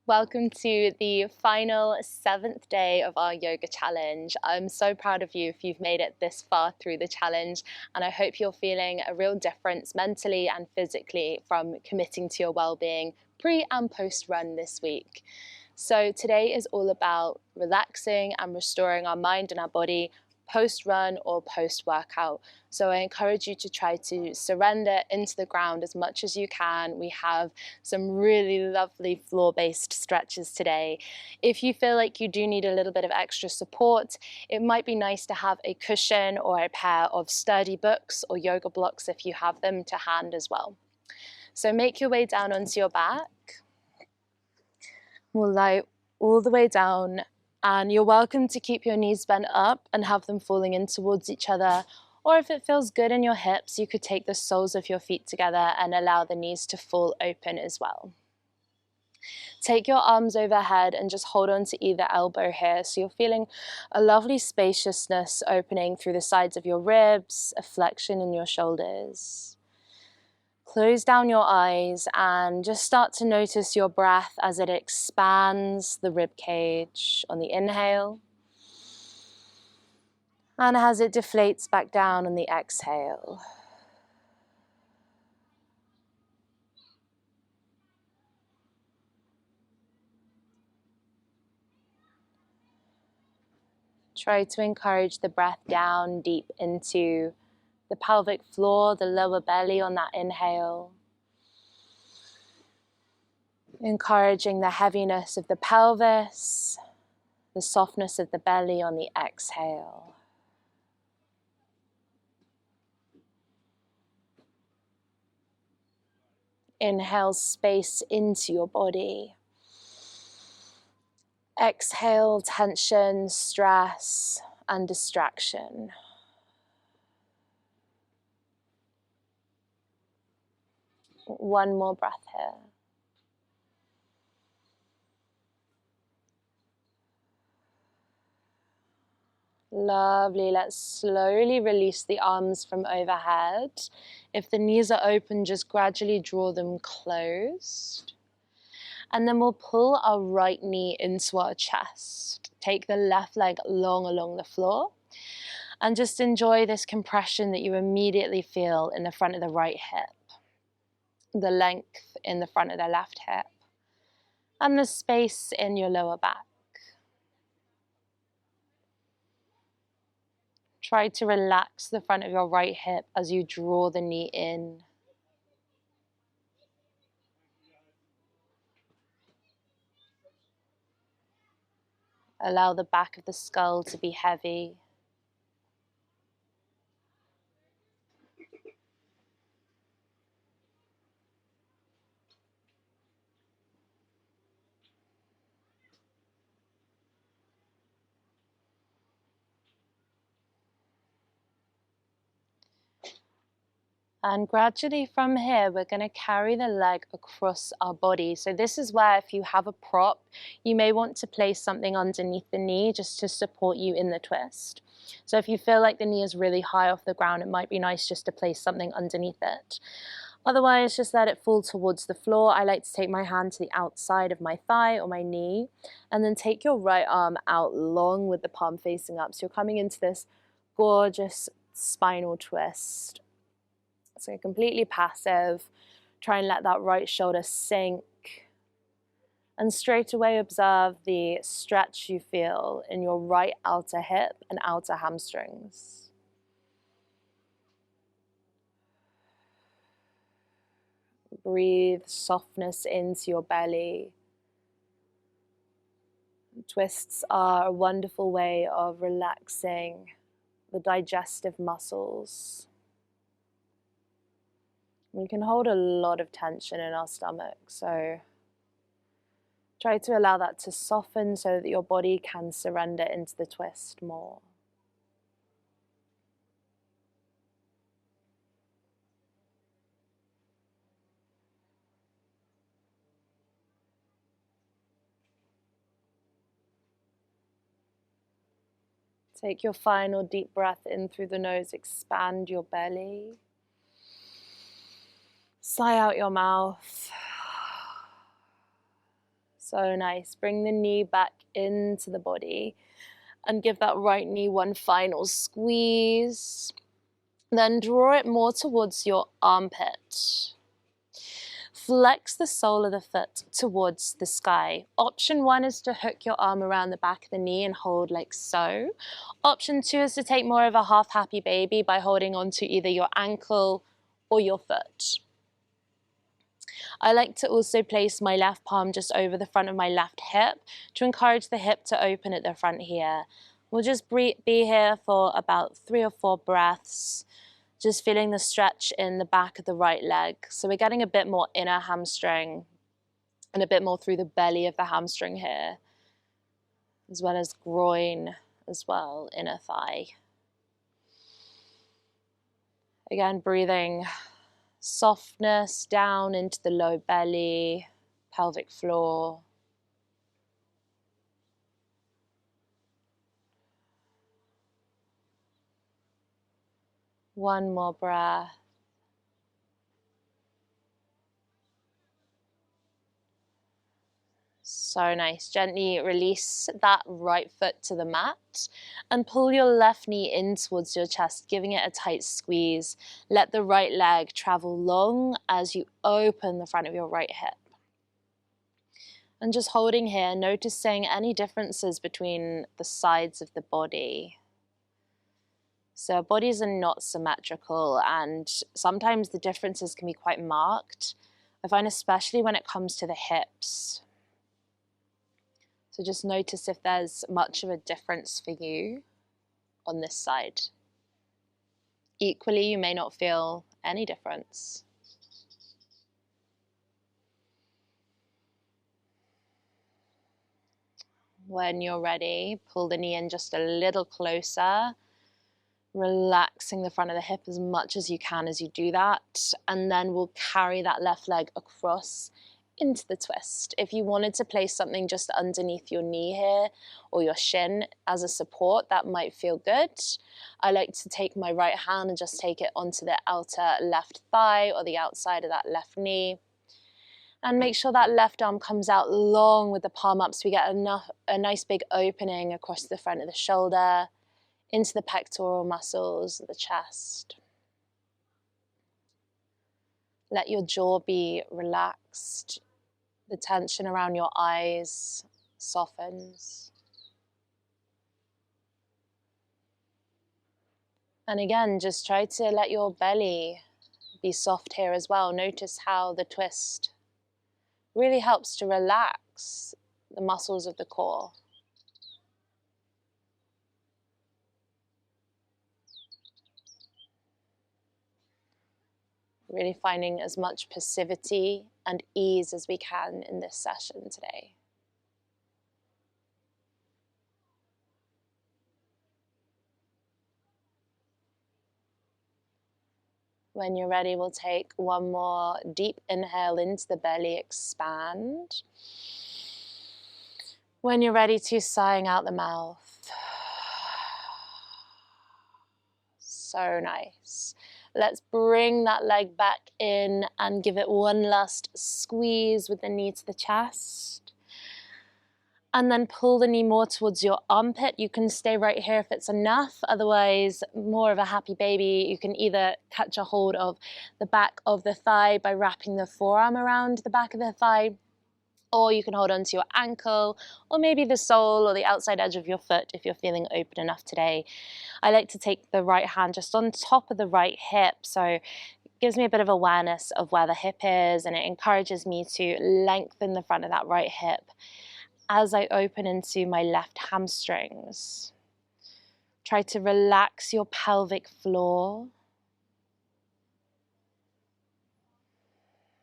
Welcome to the final 7th day of our yoga challenge. I'm so proud of you if you've made it this far through the challenge, and I hope you're feeling a real difference mentally and physically from committing to your well-being pre and post run this week. So today is all about relaxing and restoring our mind and our body post-run or post-workout. So I encourage you to try to surrender into the ground as much as you can. We have some really lovely floor-based stretches today. If you feel like you do need a little bit of extra support, it might be nice to have a cushion or a pair of sturdy books or yoga blocks if you have them to hand as well. So make your way down onto your back. We'll lie all the way down, and you're welcome to keep your knees bent up and have them falling in towards each other, or if it feels good in your hips, you could take the soles of your feet together and allow the knees to fall open as well. Take your arms overhead and just hold on to either elbow here, so you're feeling a lovely spaciousness opening through the sides of your ribs, a flexion in your shoulders. Close down your eyes and just start to notice your breath as it expands the rib cage on the inhale, and as it deflates back down on the exhale. Try to encourage the breath down deep into the pelvic floor, the lower belly on that inhale. Encouraging the heaviness of the pelvis, the softness of the belly on the exhale. Inhale space into your body. Exhale tension, stress, and distraction. One more breath here. Lovely. Let's slowly release the arms from overhead. If the knees are open, just gradually draw them closed. And then we'll pull our right knee into our chest. Take the left leg long along the floor. And just enjoy this compression that you immediately feel in the front of the right hip, the length in the front of the left hip, and the space in your lower back. Try to relax the front of your right hip as you draw the knee in. Allow the back of the skull to be heavy. And gradually from here, we're going to carry the leg across our body. So this is where, if you have a prop, you may want to place something underneath the knee just to support you in the twist. So if you feel like the knee is really high off the ground, it might be nice just to place something underneath it. Otherwise, just let it fall towards the floor. I like to take my hand to the outside of my thigh or my knee, and then take your right arm out long with the palm facing up. So you're coming into this gorgeous spinal twist. So completely passive. Try and let that right shoulder sink. And straight away observe the stretch you feel in your right outer hip and outer hamstrings. Breathe softness into your belly. Twists are a wonderful way of relaxing the digestive muscles. We can hold a lot of tension in our stomach, so try to allow that to soften so that your body can surrender into the twist more. Take your final deep breath in through the nose, expand your belly. Sigh out your mouth. So nice. Bring the knee back into the body and give that right knee one final squeeze. Then draw it more towards your armpit. Flex the sole of the foot towards the sky. Option 1 is to hook your arm around the back of the knee and hold like so. Option 2 is to take more of a half happy baby by holding on to either your ankle or your foot. I like to also place my left palm just over the front of my left hip to encourage the hip to open at the front here. We'll just be here for about 3 or 4 breaths, just feeling the stretch in the back of the right leg. So we're getting a bit more inner hamstring and a bit more through the belly of the hamstring here, as well as groin as well, inner thigh. Again, breathing softness down into the low belly, pelvic floor. One more breath. So nice. Gently release that right foot to the mat and pull your left knee in towards your chest, giving it a tight squeeze. Let the right leg travel long as you open the front of your right hip. And just holding here, noticing any differences between the sides of the body. So bodies are not symmetrical, and sometimes the differences can be quite marked. I find especially when it comes to the hips. So just notice if there's much of a difference for you on this side. Equally, you may not feel any difference. When you're ready, pull the knee in just a little closer, relaxing the front of the hip as much as you can as you do that, and then we'll carry that left leg across into the twist. If you wanted to place something just underneath your knee here or your shin as a support, that might feel good. I like to take my right hand and just take it onto the outer left thigh or the outside of that left knee. And make sure that left arm comes out long with the palm up so we get a nice big opening across the front of the shoulder, into the pectoral muscles, the chest. Let your jaw be relaxed. The tension around your eyes softens. And again, just try to let your belly be soft here as well. Notice how the twist really helps to relax the muscles of the core. Really finding as much passivity and ease as we can in this session today. When you're ready, we'll take one more deep inhale into the belly, expand. When you're ready to, sighing out the mouth. So nice. Let's bring that leg back in and give it one last squeeze with the knee to the chest. And then pull the knee more towards your armpit. You can stay right here if it's enough. Otherwise, more of a happy baby. You can either catch a hold of the back of the thigh by wrapping the forearm around the back of the thigh, or you can hold onto your ankle, or maybe the sole or the outside edge of your foot if you're feeling open enough today. I like to take the right hand just on top of the right hip, so it gives me a bit of awareness of where the hip is, and it encourages me to lengthen the front of that right hip as I open into my left hamstrings. Try to relax your pelvic floor.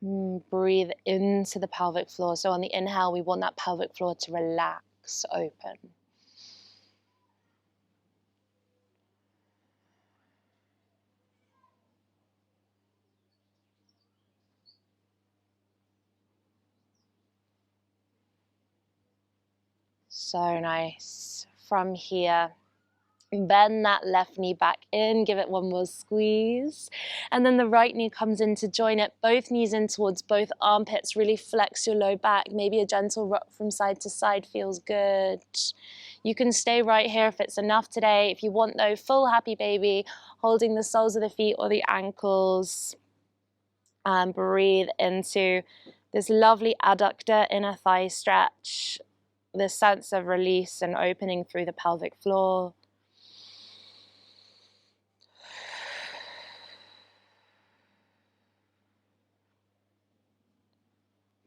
Breathe into the pelvic floor. So on the inhale, we want that pelvic floor to relax, open. So nice. From here, Bend that left knee back in, give it one more squeeze. And then the right knee comes in to join it, both knees in towards both armpits. Really flex your low back. Maybe a gentle rock from side to side feels good. You can stay right here if it's enough today. If you want though, full happy baby, holding the soles of the feet or the ankles. And breathe into this lovely adductor inner thigh stretch. This sense of release and opening through the pelvic floor.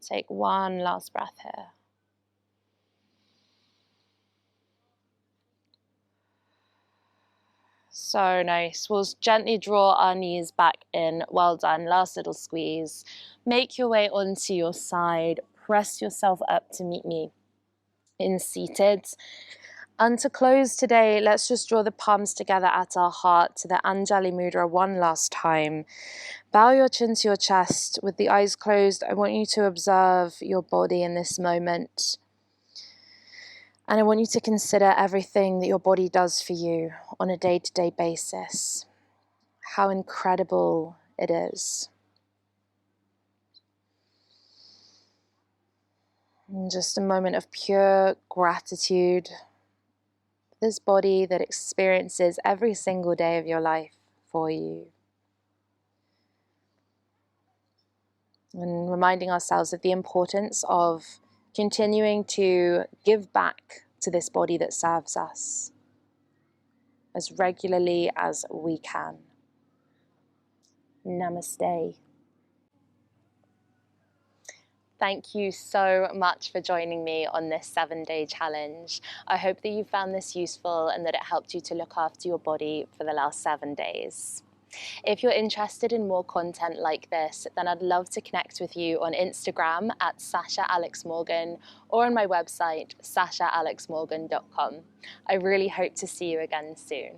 Take one last breath here. So nice. We'll gently draw our knees back in. Well done. Last little squeeze. Make your way onto your side. Press yourself up to meet me in seated. And to close today, let's just draw the palms together at our heart to the Anjali Mudra one last time. Bow your chin to your chest with the eyes closed. I want you to observe your body in this moment. And I want you to consider everything that your body does for you on a day-to-day basis. How incredible it is. And just a moment of pure gratitude for this body that experiences every single day of your life for you. And reminding ourselves of the importance of continuing to give back to this body that serves us as regularly as we can. Namaste. Thank you so much for joining me on this 7-day challenge. I hope that you found this useful and that it helped you to look after your body for the last 7 days. If you're interested in more content like this, then I'd love to connect with you on Instagram at SashaAlexMorgan or on my website, sashaalexmorgan.com. I really hope to see you again soon.